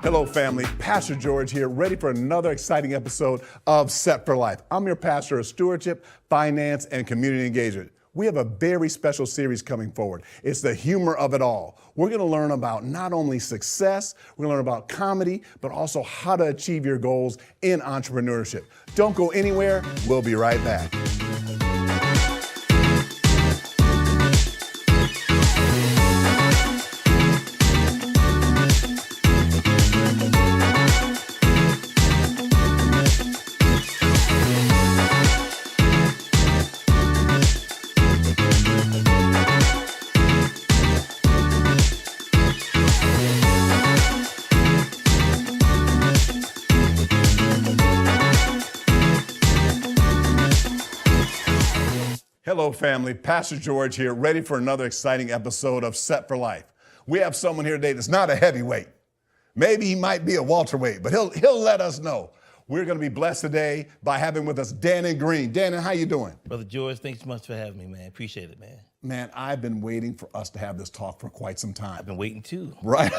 Hello, family. Pastor George here, ready for another exciting episode of Set for Life. I'm your pastor of stewardship, finance, and community engagement. We have a very special series coming forward. It's the humor of it all. We're going to learn about not only success, we're going to learn about comedy, but also how to achieve your goals in entrepreneurship. Don't go anywhere. We'll be right back. Hello, family. Pastor George here, ready for another exciting episode of Set for Life. We have someone here today that's not a heavyweight. Maybe he might be a welterweight, but he'll let us know. We're going to be blessed today by having with us Dannon Green. Dannon, how you doing? Brother George, thanks so much for having me, man. Appreciate it, man. Man, I've been waiting for us to have this talk for quite some time. I've been waiting too. Right.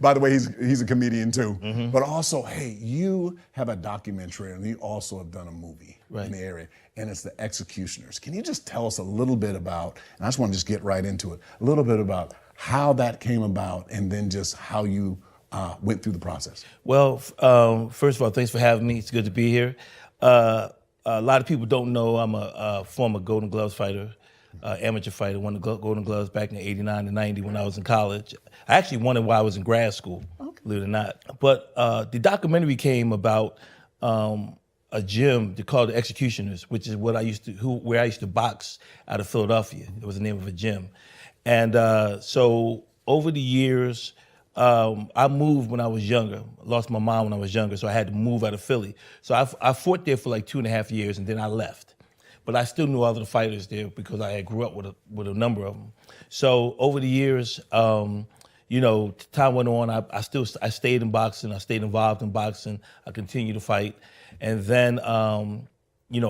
By the way, he's a comedian too. Mm-hmm. But also, hey, you have a documentary and you also have done a movie in the area, and it's The Executioners. Can you just tell us a little bit about, and I just want to just get right into it, a little bit about how that came about and then just how you went through the process? Well, first of all, thanks for having me. It's good to be here. A lot of people don't know I'm a former Golden Gloves fighter. Amateur fighter, won the Golden Gloves back in '89 and '90 when I was in college. I actually won it while I was in grad school, believe it or not. But the documentary came about a gym called the Executioners, which is what where I used to box out of Philadelphia. It was the name of a gym. And so over the years, I moved when I was younger. I lost my mom when I was younger, so I had to move out of Philly. So I fought there for like 2.5 years, and then I left. But I still knew all of the fighters there because I had grew up with a number of them. So over the years, time went on. I stayed in boxing. I stayed involved in boxing. I continued to fight, and then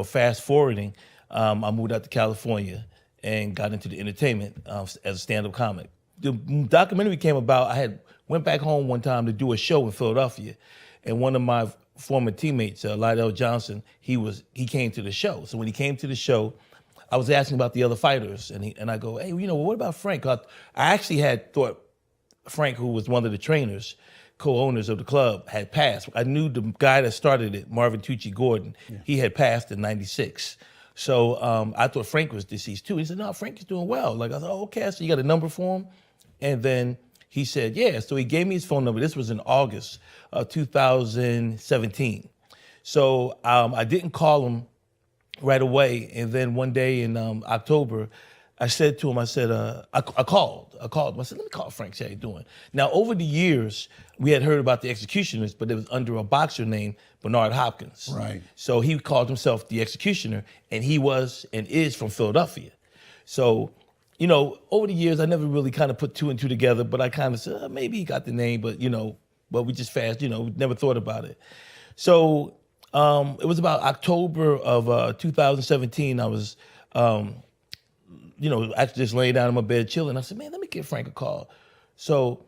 fast forwarding, I moved out to California and got into the entertainment as a stand-up comic. The documentary came about. I went back home one time to do a show in Philadelphia, and one of my former teammates, Lydell Johnson, he came to the show. So when he came to the show, I was asking about the other fighters, and I go, hey, what about Frank? I actually had thought Frank, who was one of the trainers, co-owners of the club, had passed. I knew the guy that started it, Marvin Tucci Gordon, he had passed in '96. So I thought Frank was deceased too. He said, no, Frank is doing well. Like I said, oh, okay, so you got a number for him? And then he said, yeah. So he gave me his phone number. This was in August of 2017. So I didn't call him right away. And then one day in October, I said to him, I called him. I said, let me call Frank, see how you doing. Now, over the years, we had heard about the Executioners, but it was under a boxer named Bernard Hopkins. Right. So he called himself the Executioner, and he was and is from Philadelphia. So, over the years, I never really kind of put two and two together, but I kind of said, maybe he got the name, but, but we just we never thought about it. So it was about October of 2017. I was, actually just laying down in my bed chilling. I said, man, let me give Frank a call. So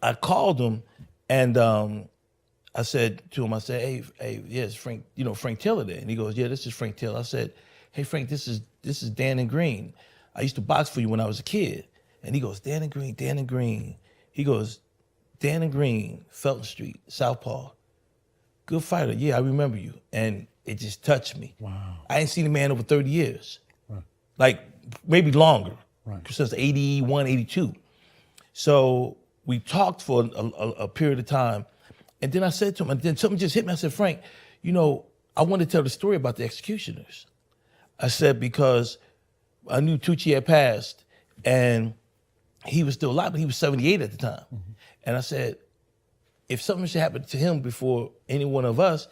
I called him, and I said to him, hey, yes, Frank, Frank Taylor there. And he goes, yeah, this is Frank Taylor. I said, hey, Frank, this is Dannon Green. I used to box for you when I was a kid. And he goes, Dannon Green. He goes, Dannon Green, Felton Street, Southpaw. Good fighter. Yeah, I remember you. And it just touched me. Wow. I ain't seen a man over 30 years. Right. Like, maybe longer. Right. Since 81, 82. So we talked for a period of time. And then I said to him, and then something just hit me. I said, Frank, I want to tell the story about the Executioners. I said, because I knew Tucci had passed, and he was still alive, but he was 78 at the time. Mm-hmm. And I said, if something should happen to him before any one of us,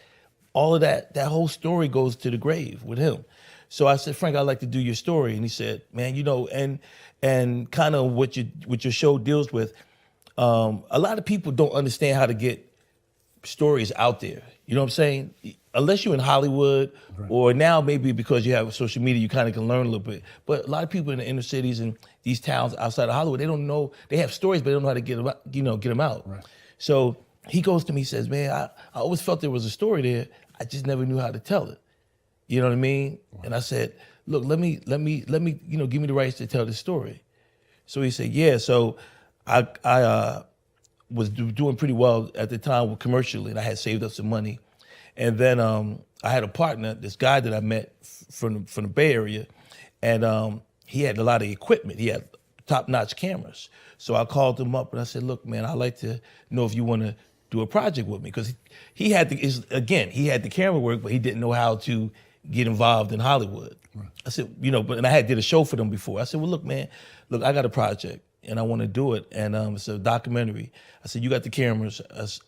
all of that whole story goes to the grave with him. So I said, Frank, I'd like to do your story. And he said, man, and kind of what your show deals with, a lot of people don't understand how to get stories out there. You know what I'm saying? unless you're in Hollywood, or now maybe because you have social media, you kind of can learn a little bit. But a lot of people in the inner cities and these towns outside of Hollywood, they don't know, they have stories, but they don't know how to get them out, get them out. Right. So he goes to me, he says, man, I always felt there was a story there. I just never knew how to tell it. You know what I mean? Wow. And I said, look, let me, give me the rights to tell this story. So he said, yeah. So I was doing pretty well at the time commercially, and I had saved up some money. And then I had a partner, this guy that I met from the Bay Area, and he had a lot of equipment. He had top-notch cameras. So I called him up and I said, look, man, I'd like to know if you want to do a project with me. Because he had the camera work, but he didn't know how to get involved in Hollywood. Right. I said, and I had did a show for them before. I said, well, look, man, I got a project and I want to do it. And it's a documentary. I said, you got the cameras.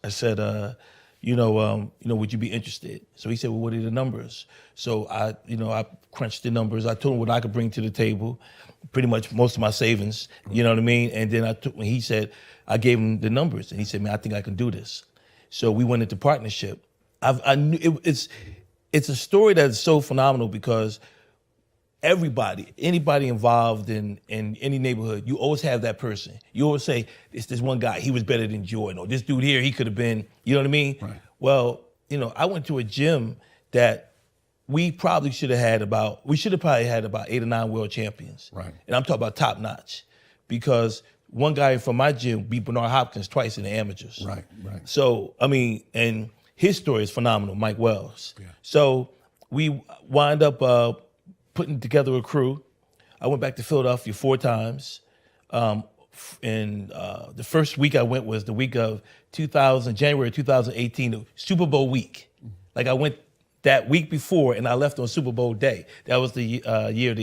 I said, would you be interested? So he said, well, what are the numbers? So I crunched the numbers. I told him what I could bring to the table, pretty much most of my savings, you know what I mean? And then when he said, I gave him the numbers and he said, man, I think I can do this. So we went into partnership. I knew it's a story that's so phenomenal because anybody involved in any neighborhood, you always have that person. You always say, it's this one guy, he was better than Jordan, or this dude here, he could have been, you know what I mean? Right. Well, I went to a gym that we probably should have had about 8 or 9 world champions. Right. And I'm talking about top notch, because one guy from my gym beat Bernard Hopkins twice in the amateurs. Right. So, and his story is phenomenal, Mike Wells. Yeah. So we wind up putting together a crew. I went back to Philadelphia 4 times. And the first week I went was the week of January 2018, the Super Bowl week. Mm-hmm. Like I went that week before and I left on Super Bowl day. That was the year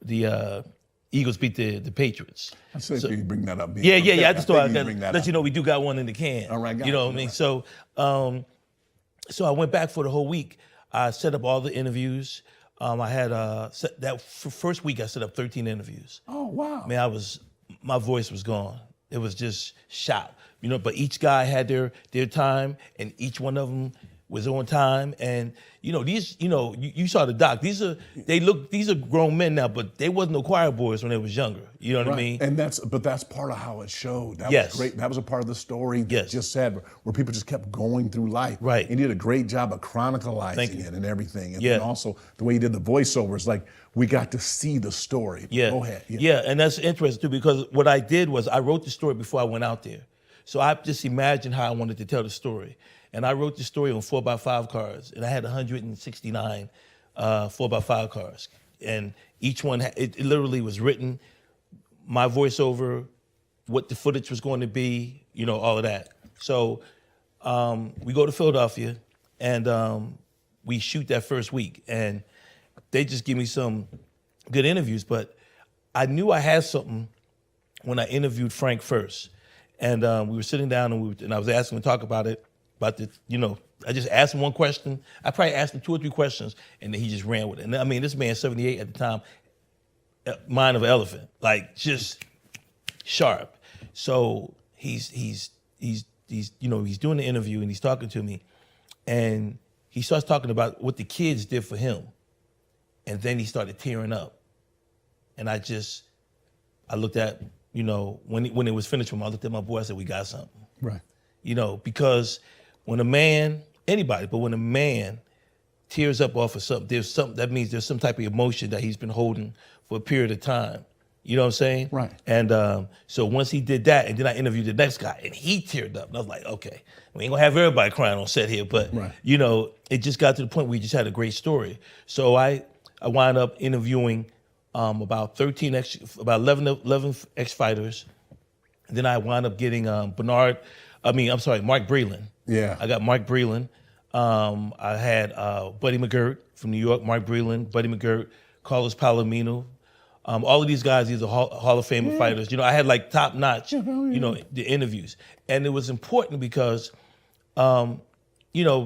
the Eagles beat the Patriots. I said you bring that up. Yeah. I just thought I'd let you know we do got one in the can. All right, you know what I mean? So I went back for the whole week. I set up all the interviews. I had first week I set up 13 interviews. Oh wow! Man, my voice was gone. It was just shot. But each guy had their time, and each one of them was on time. And these, you saw the doc. These are grown men now, but they wasn't no choir boys when they was younger. You know what I mean? And that's part of how it showed. That was great. That was a part of the story that just said where people just kept going through life. Right. And he did a great job of chronicalizing it and everything. And then also the way he did the voiceovers, like we got to see the story. Yeah. Go ahead. Yeah, and that's interesting too, because what I did was I wrote the story before I went out there. So I just imagined how I wanted to tell the story. And I wrote the story on 4x5 cards, and I had 169 4x5 cards. And each one, it literally was written, my voiceover, what the footage was going to be, all of that. So we go to Philadelphia, and we shoot that first week. And they just give me some good interviews, but I knew I had something when I interviewed Frank first. And we were sitting down, and I was asking him to talk about it. But I just asked him one question. I probably asked him 2 or 3 questions, and then he just ran with it. And this man, 78 at the time, mind of an elephant, like just sharp. So he's doing the interview and he's talking to me, and he starts talking about what the kids did for him, and then he started tearing up, and I looked at when it was finished with him, I looked at my boy. I said, we got something, right? Because when a man, anybody, but when a man tears up off of something, that means there's some type of emotion that he's been holding for a period of time. You know what I'm saying? Right. And so once he did that, and then I interviewed the next guy, and he teared up. And I was like, okay, we ain't gonna have everybody crying on set here, but it just got to the point where we just had a great story. So I wound up interviewing about 11 ex-fighters. And then I wound up getting Mark Breland. Yeah. I got Mark Breland. I had Buddy McGirt from New York, Mark Breland, Buddy McGirt, Carlos Palomino. All of these guys, these are Hall of Fame fighters. I had like top notch, the interviews. And it was important because, the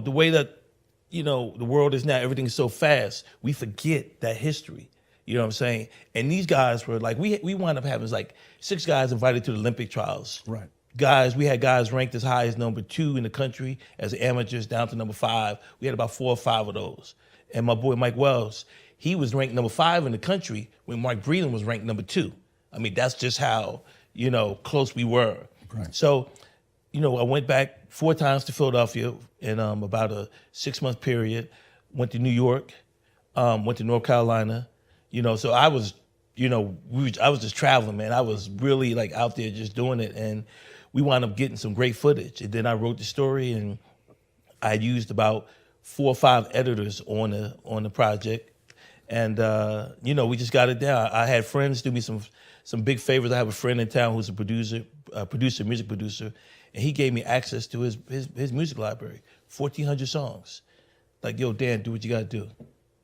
way that, the world is now, everything's so fast, we forget that history. You know what I'm saying? And these guys were like, we wound up having like 6 guys invited to the Olympic trials. Right. guys, we had guys ranked as high as number 2 in the country as amateurs down to number 5. We had about 4 or 5 of those. And my boy Mike Wells, he was ranked number 5 in the country when Mark Breland was ranked number 2. I mean, that's just how, close we were. Right. So, I went back 4 times to Philadelphia in about a 6-month period, went to New York, went to North Carolina, so I was, I was just traveling, man. I was really like out there just doing it, and we wound up getting some great footage. And then I wrote the story, and I used about 4 or 5 editors on the project, and we just got it down. I had friends do me some big favors. I have a friend in town who's a music producer, and he gave me access to his music library, 1,400 songs. Like, yo, Dan, do what you gotta do.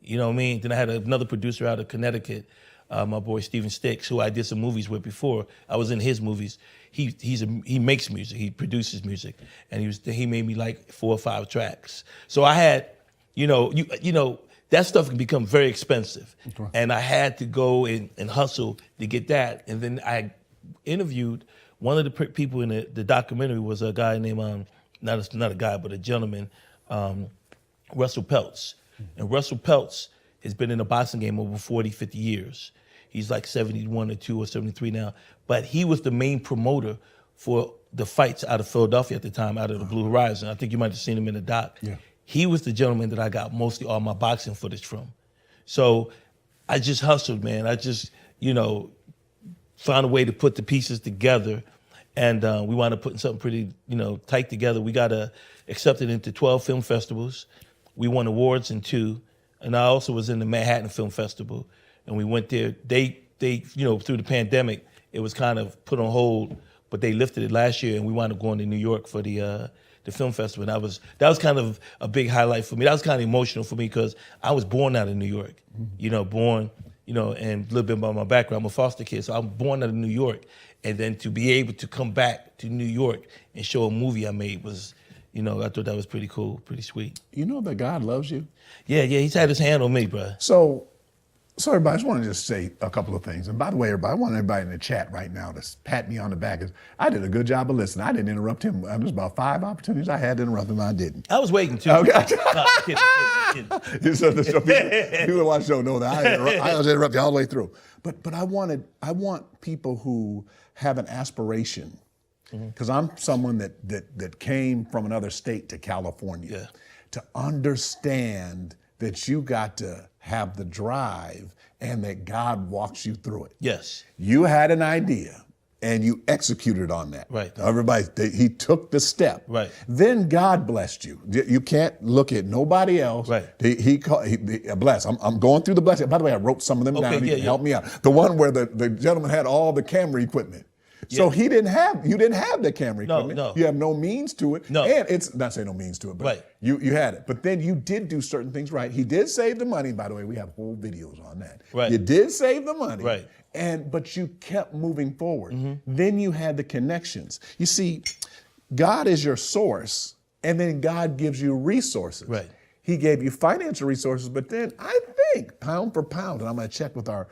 You know what I mean? Then I had another producer out of Connecticut, my boy Steven Sticks, who I did some movies with before. I was in his movies. He makes music, he produces music, and he made me like 4 or 5 tracks. So I had, that stuff can become very expensive, and I had to go and hustle to get that. And then I interviewed one of the people in the documentary was a guy named not a guy but a gentleman, Russell Peltz. And Russell Peltz has been in the boxing game over 40, 50 years. He's like 71 or 2 or 73 now. But he was the main promoter for the fights out of Philadelphia at the time, out of the Blue Horizon. I think you might have seen him in the doc. Yeah. He was the gentleman that I got mostly all my boxing footage from. So I just hustled, man. I just, found a way to put the pieces together. And we wound up putting something pretty, tight together. We got accepted into 12 film festivals. We won awards in 2. And I also was in the Manhattan Film Festival. And we went there. They through the pandemic, it was kind of put on hold, but they lifted it last year, and we wound up going to New York for the film festival. And that was kind of a big highlight for me. That was kind of emotional for me because I was born out of New York, born, and a little bit about my background. I'm a foster kid, so I'm born out of New York. And then to be able to come back to New York and show a movie I made was, I thought that was pretty cool, pretty sweet. You know that God loves you? Yeah, he's had his hand on me, bro. So everybody, I just want to just say a couple of things. And by the way, everybody, I want everybody in the chat right now to pat me on the back. I did a good job of listening. I didn't interrupt him. There was about 5 opportunities I had to interrupt him. I didn't. I was waiting too. Okay. No, kidding. So people who watch the show know that I was interrupting all the way through. But I want people who have an aspiration, because I'm someone that came from another state to California, to understand that you got to have the drive and that God walks you through it. Yes. You had an idea and you executed on that. Right. He took the step. Right. Then God blessed you. You can't look at nobody else. Right. He blessed. I'm going through the blessing. By the way, I wrote some of them down. Help me out. The one where the gentleman had all the camera equipment. So you didn't have the camera equipment. No. You have no means to it. No. And it's not saying no means to it, but you had it. But then you did do certain things right. He did save the money. By the way, we have whole videos on that. Right. You did save the money. Right. But you kept moving forward. Then you had the connections. You see, God is your source, and then God gives you resources. Right. He gave you financial resources, but then I think pound for pound, and I'm going to check with our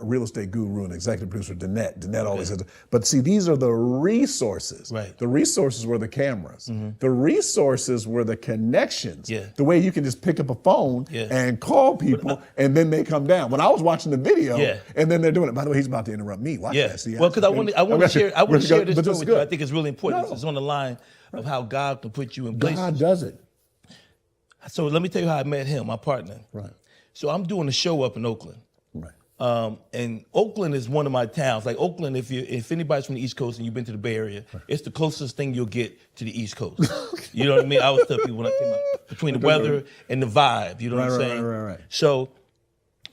real estate guru and executive producer, Danette. Danette always says, but see, these are the resources. Right. The resources were the cameras. The resources were the connections. Yeah. The way you can just pick up a phone and call people, and then they come down. When I was watching the video, and then they're doing it. By the way, he's about to interrupt me. Watch that. See, well, because I want to share this story with you. I think it's really important. No. It's on the line of how God can put you in places. God does it. So let me tell you how I met him, my partner. Right. So I'm doing a show up in Oakland. Right. And Oakland is one of my towns. Like Oakland, if anybody's from the East Coast and you've been to the Bay Area, it's the closest thing you'll get to the East Coast. You know what I mean? I always tell people when I came out, between the weather and the vibe, you know what I'm saying? Right. So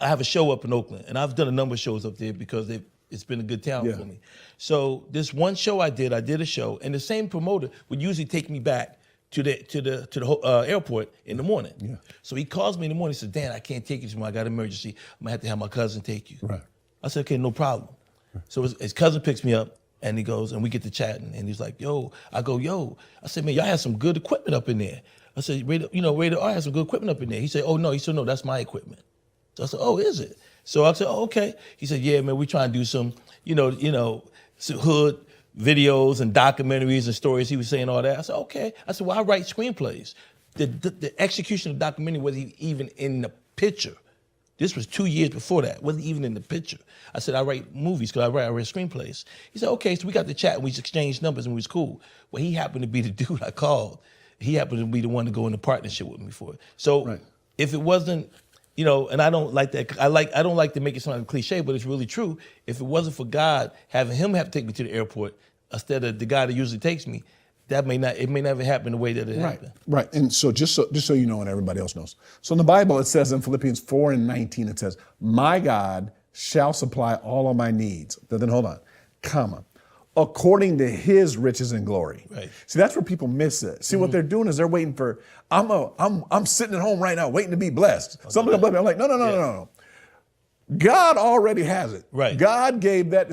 I have a show up in Oakland, and I've done a number of shows up there because it's been a good town for me. So this one show I did a show, and the same promoter would usually take me back to the airport in the morning. Yeah. So he calls me in the morning and says, Dan, I can't take you tomorrow. I got an emergency. I'm going to have to have my cousin take you. Right. I said, okay, no problem. Right. So his cousin picks me up, and he goes, and we get to chatting, and he's like, yo. I go, yo. I said, man, y'all have some good equipment up in there. I said, Rated R has some good equipment up in there. He said, oh, no. He said, no, that's my equipment. So I said, oh, is it? So I said, oh, okay. He said, yeah, man, we trying to do some, some hood videos and documentaries and stories. He was saying all that. I said, okay. I said, well, I write screenplays. The execution of the documentary wasn't even in the picture. This was 2 years before that. Wasn't even in the picture. I said, I write movies because I write screenplays. He said, okay. So we got to chat and we exchanged numbers and we was cool. Well, he happened to be the dude I called. He happened to be the one to go into partnership with me for it. So if it wasn't, you know, and I don't like that. I don't like to make it sound like a cliche, but it's really true. If it wasn't for God having him have to take me to the airport instead of the guy that usually takes me, it may never happen the way that it happened. Right. And so just so you know and everybody else knows. So in the Bible, it says in Philippians 4:19, it says, my God shall supply all of my needs. But then hold on, comma, according to his riches and glory. Right. See, that's where people miss it. See, what they're doing is they're waiting for, I'm sitting at home right now waiting to be blessed. Somebody bless me. I'm like, no. God already has it. Right. God gave that,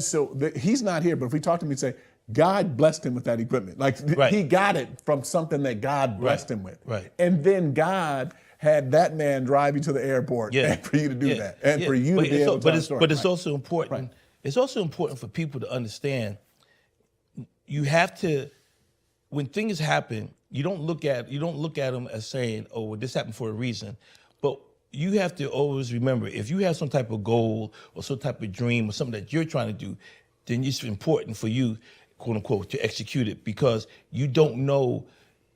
he's not here, but if we talk to him, he'd say, God blessed him with that equipment. Like he got it from something that God blessed him with. Right. And then God had that man drive you to the airport and for you to do that. And for you to be able to tell the story. But it's also important. It's also important for people to understand you have to, when things happen, you don't look at them as saying, oh, well, this happened for a reason. But you have to always remember, if you have some type of goal or some type of dream or something that you're trying to do, then it's important for you, quote unquote, to execute it, because you don't know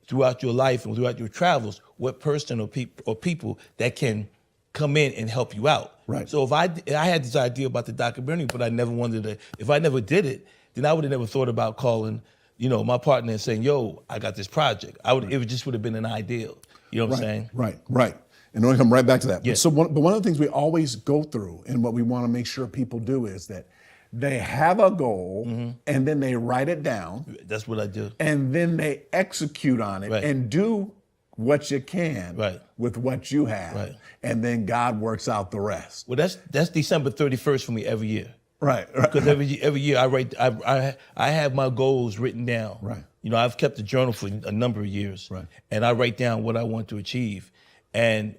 throughout your life and throughout your travels what person or people that can come in and help you out. Right. So if I had this idea about the documentary, but I never wanted to, if I never did it, then I would have never thought about calling, you know, my partner and saying, yo, I got this project. It just would have been an ideal. You know what I'm saying? Right. And we'll come right back to that. Yeah. So one of the things we always go through and what we want to make sure people do is that they have a goal and then they write it down. That's what I do. And then they execute on it and do what you can with what you have. Right. And then God works out the rest. Well, that's December 31st for me every year. Right. Because every year I have my goals written down. Right. You know, I've kept a journal for a number of years. Right. And I write down what I want to achieve. And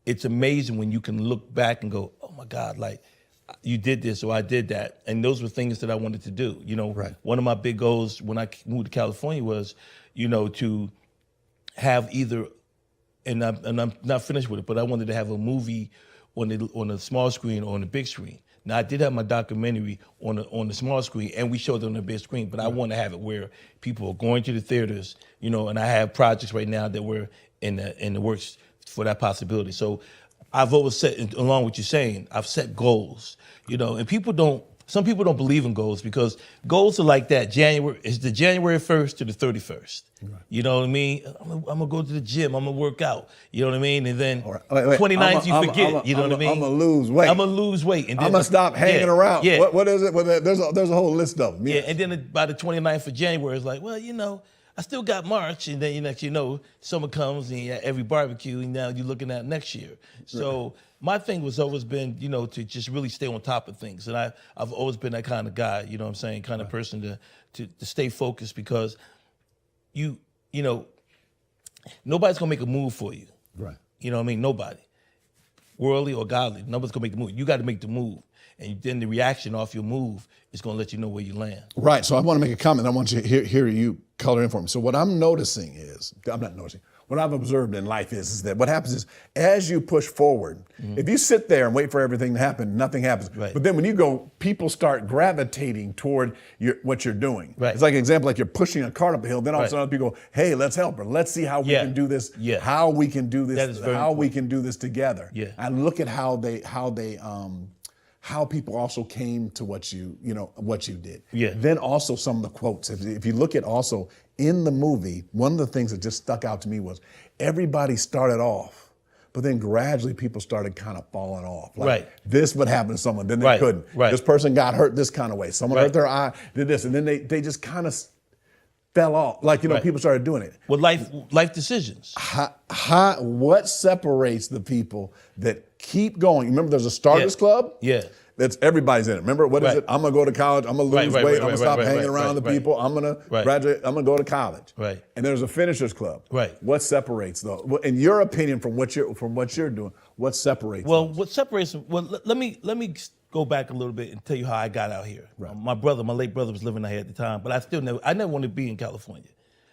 it's amazing when you can look back and go, oh my God, like, you did this or I did that. And those were things that I wanted to do. You know, one of my big goals when I moved to California was, you know, to have either, and I'm not finished with it, but I wanted to have a movie on the small screen or on the big screen. Now I did have my documentary on the small screen and we showed it on the big screen, but I want to have it where people are going to the theaters, you know, and I have projects right now that were in the works for that possibility. So I've always set, along with you saying, I've set goals, you know, and some people don't believe in goals because goals are like that. It's the January 1st to the 31st. Right. You know what I mean? I'm gonna go to the gym, I'm gonna work out, you know what I mean? And then 29th you forget, you know what I mean? I'm gonna lose weight. I'm gonna lose weight. And then I'm gonna stop hanging around. Yeah. What is it? Well, there's a whole list of them. Yeah, and then by the 29th of January, it's like, well, you know, I still got March, and then you know, summer comes and every barbecue, and now you're looking at next year. So my thing was always been, you know, to just really stay on top of things, and I've always been that kind of guy, you know what I'm saying, kind of person to stay focused, because you know, nobody's gonna make a move for you. Right. You know what I mean? Nobody, worldly or godly, nobody's gonna make the move. You got to make the move. And then the reaction off your move is going to let you know where you land. Right. So I want to make a comment. I want you to hear you color in for me. So what I'm noticing is, what I've observed in life is that what happens is as you push forward, if you sit there and wait for everything to happen, nothing happens. Right. But then when you go, people start gravitating toward what you're doing. Right. It's like an example, like you're pushing a cart up a hill, then all of a sudden people go, hey, let's help her. Let's see how we can do this, how we can do this, that is very how we important. can do this together. Yeah. And look at how people also came to what you did. Yeah. Then also some of the quotes. If you look at also in the movie, one of the things that just stuck out to me was everybody started off, but then gradually people started kind of falling off. Like this would happen to someone, then they couldn't. Right. This person got hurt this kind of way. Someone hurt their eye, did this, and then they just kind of fell off. Like, you know, people started doing it. With life decisions. What separates the people that keep going? Remember, there's a starters club? Yeah. That's everybody's in it. Remember, what is it? I'm gonna go to college. I'm gonna lose weight. I'm gonna stop hanging around the people. I'm gonna graduate. I'm gonna go to college. Right. And there's a finishers club. Right. What separates those? In your opinion, from what you're doing, what separates? Well, those? what separates them? Well, let me go back a little bit and tell you how I got out here. Right. My late brother was living out here at the time, but I never wanted to be in California.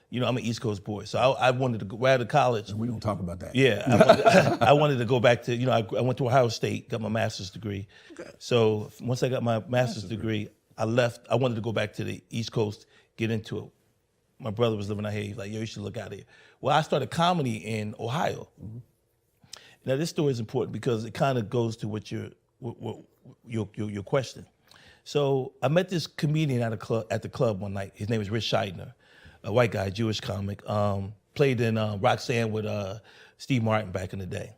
You know, I'm an East Coast boy, so I wanted to go right out of college. We don't talk about that. Yeah, I wanted to go back to, you know, I went to Ohio State, got my master's degree. Okay. So once I got my master's degree, I left. I wanted to go back to the East Coast, get into it. My brother was living out here. He's like, yo, you should look out here. Well, I started comedy in Ohio. Mm-hmm. Now, this story is important because it kind of goes to what your question. So I met this comedian at the club one night. His name is Rich Scheidner, a white guy, Jewish comic, played in Roxanne with Steve Martin back in the day.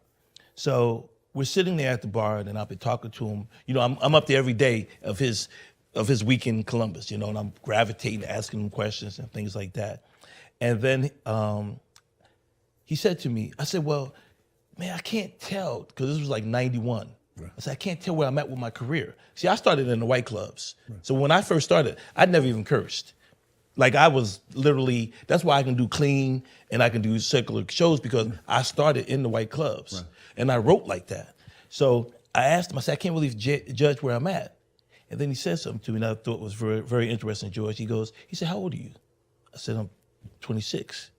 So we're sitting there at the bar, and I've been talking to him. You know, I'm up there every day of his week in Columbus, you know, and I'm gravitating, asking him questions and things like that. And then he said to me, I said, well, man, I can't tell, because this was like 91. Right. I said, I can't tell where I'm at with my career. See, I started in the white clubs. Right. So when I first started, I'd never even cursed. Like I was literally, that's why I can do clean and I can do secular shows, because I started in the white clubs. Right. And I wrote like that. So I asked him, I said, I can't really judge where I'm at. And then he said something to me that I thought was very, very interesting, George. He said, how old are you? I said, I'm 26.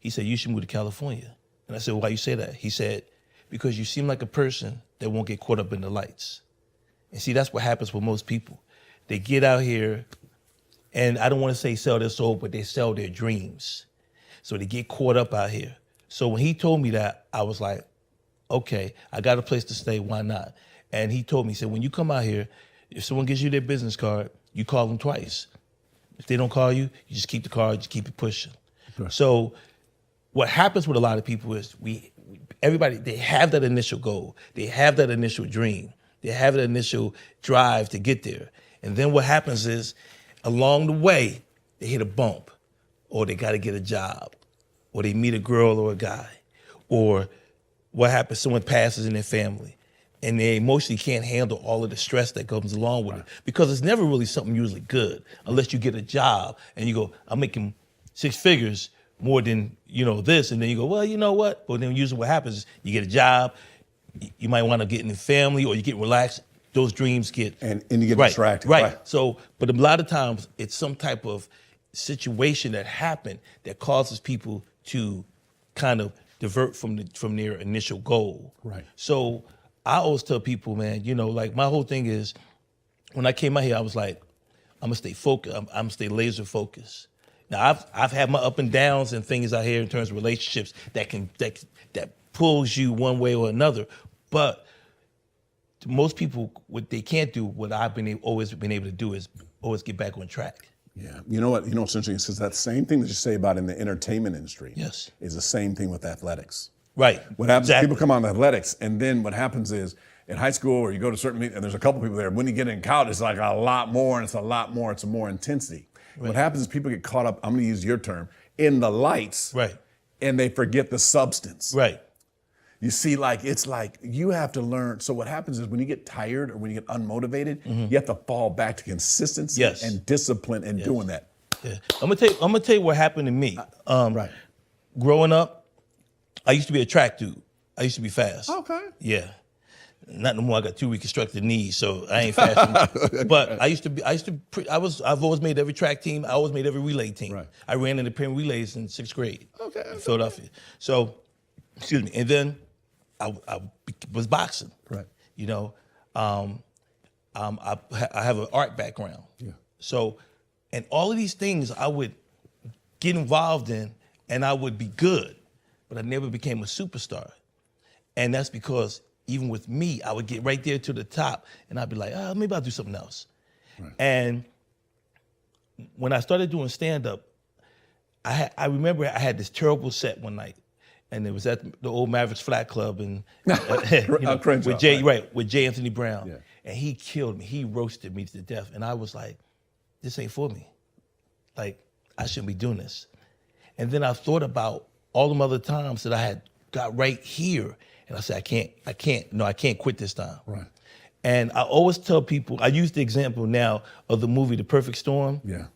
He said, you should move to California. And I said, why you say that? He said, because you seem like a person that won't get caught up in the lights. And see, that's what happens with most people. They get out here, and I don't want to say sell their soul, but they sell their dreams. So they get caught up out here. So when he told me that, I was like, okay, I got a place to stay, why not? And he told me, he said, when you come out here, if someone gives you their business card, you call them twice. If they don't call you, you just keep the card, you keep it pushing. Sure. So what happens with a lot of people is everybody, they have that initial goal. They have that initial dream. They have that initial drive to get there. And then what happens is, along the way, they hit a bump, or they got to get a job, or they meet a girl or a guy, or what happens, someone passes in their family, and they emotionally can't handle all of the stress that comes along with it, because it's never really something usually good unless you get a job and you go, I'm making 6 figures more than, you know, this, and then you go, well, you know what? But then usually what happens is you get a job, you might want to get in the family, or you get relaxed. Those dreams get and you get distracted. Right. So, but a lot of times it's some type of situation that happened that causes people to kind of divert from their initial goal. Right. So I always tell people, man, you know, like my whole thing is, when I came out here, I was like, I'm gonna stay focused. I'm gonna stay laser focused. Now I've had my up and downs and things out here in terms of relationships that pulls you one way or another, but most people, what they can't do, what I've always been able to do, is always get back on track. Yeah. You know what? You know what's interesting? It's that same thing that you say about in the entertainment industry. Yes. Is the same thing with athletics. Right. What happens? Exactly. People come on athletics, and then what happens is in high school, or you go to certain meetings, and there's a couple people there. When you get in college, it's like a lot more, and it's a lot more. It's a more intensity. Right. What happens is people get caught up. I'm going to use your term, in the lights. Right. And they forget the substance. Right. You see, like, it's like you have to learn. So what happens is when you get tired or when you get unmotivated, you have to fall back to consistency and discipline and doing that. Yeah. I'm gonna tell you what happened to me. Right. Growing up, I used to be a track dude. I used to be fast. Okay. Yeah. Not no more. I got 2 reconstructed knees, so I ain't fast anymore. But I've always made every track team. I always made every relay team. Right. I ran independent relays in 6th grade. Okay. In Philadelphia. So, excuse me. And then I was boxing. Right. You know, I have an art background. Yeah. So, and all of these things I would get involved in, and I would be good, but I never became a superstar. And that's because even with me, I would get right there to the top, and I'd be like, maybe I'll do something else. Right. And when I started doing stand-up, I remember I had this terrible set one night, and it was at the old Mavericks Flat Club, and with J. Anthony Brown, and he killed me. He roasted me to death, and I was like, "This ain't for me. Like, I shouldn't be doing this." And then I thought about all them other times that I had got right here, and I said, I can't quit this time. Right. And I always tell people, I use the example now of the movie The Perfect Storm. Yeah.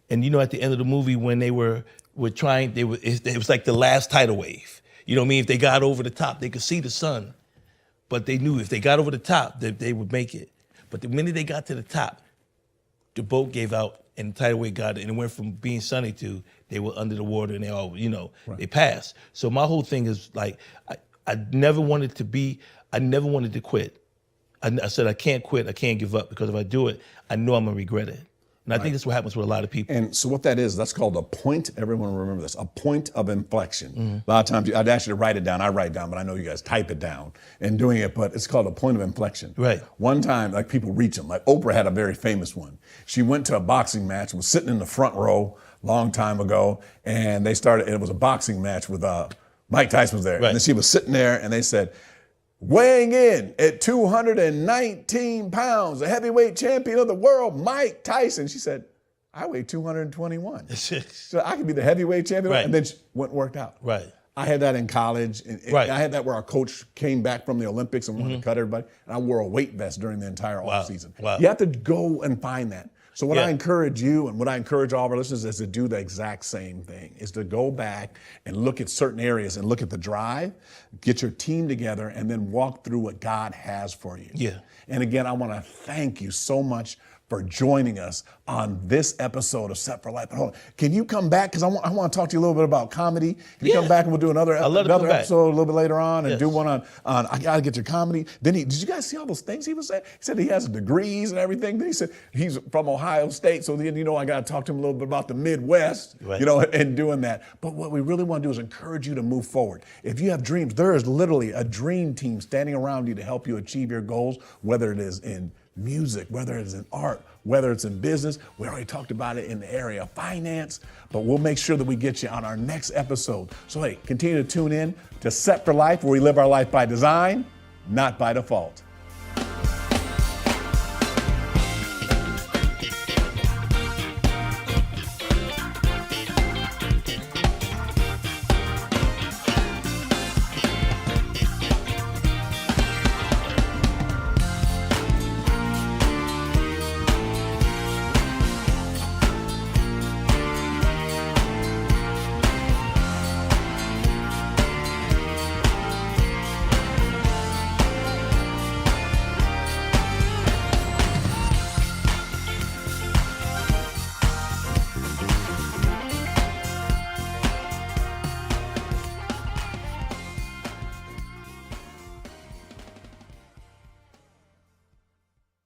And you know, at the end of the movie, when they were trying, it was like the last tidal wave. You know what I mean? If they got over the top, they could see the sun, but they knew if they got over the top, that they would make it. But the minute they got to the top, the boat gave out and the tidal wave got it, and it went from being sunny to they were under the water and they all, they passed. So my whole thing is like, I never wanted to quit. I said, I can't quit, I can't give up, because if I do it, I know I'm gonna regret it. And I think that's what happens with a lot of people. And so what that is, that's called a point, everyone remember this, a point of inflection. A lot of times, I'd ask you to write it down, I write it down, but I know you guys type it down and doing it, but it's called a point of inflection. Right. One time, like people reach them, like Oprah had a very famous one. She went to a boxing match, was sitting in the front row long time ago, and it was a boxing match with Mike Tyson was there. Right. And then she was sitting there and they said, weighing in at 219 pounds, the heavyweight champion of the world, Mike Tyson. She said, I weigh 221. So I could be the heavyweight champion. Right. And then worked out. Right. I had that in college. And Right. I had that where our coach came back from the Olympics and wanted to cut everybody. And I wore a weight vest during the entire offseason. Wow. You have to go and find that. So what I encourage you and what I encourage all of our listeners is to do the exact same thing, is to go back and look at certain areas and look at the drive, get your team together, and then walk through what God has for you. Yeah. And again, I want to thank you so much for joining us on this episode of Set for Life. But hold on, can you come back? Because I want to talk to you a little bit about comedy. Can you come back and we'll do another episode a little bit later on and do one on I Gotta Get Your Comedy. Then did you guys see all those things he was saying? He said he has degrees and everything. Then he said he's from Ohio State, so then, I got to talk to him a little bit about the Midwest, and doing that. But what we really want to do is encourage you to move forward. If you have dreams, there is literally a dream team standing around you to help you achieve your goals, whether it is in music, whether it's in art, whether it's in business. We already talked about it in the area of finance, but we'll make sure that we get you on our next episode. So hey, continue to tune in to Set for Life, where we live our life by design, not by default.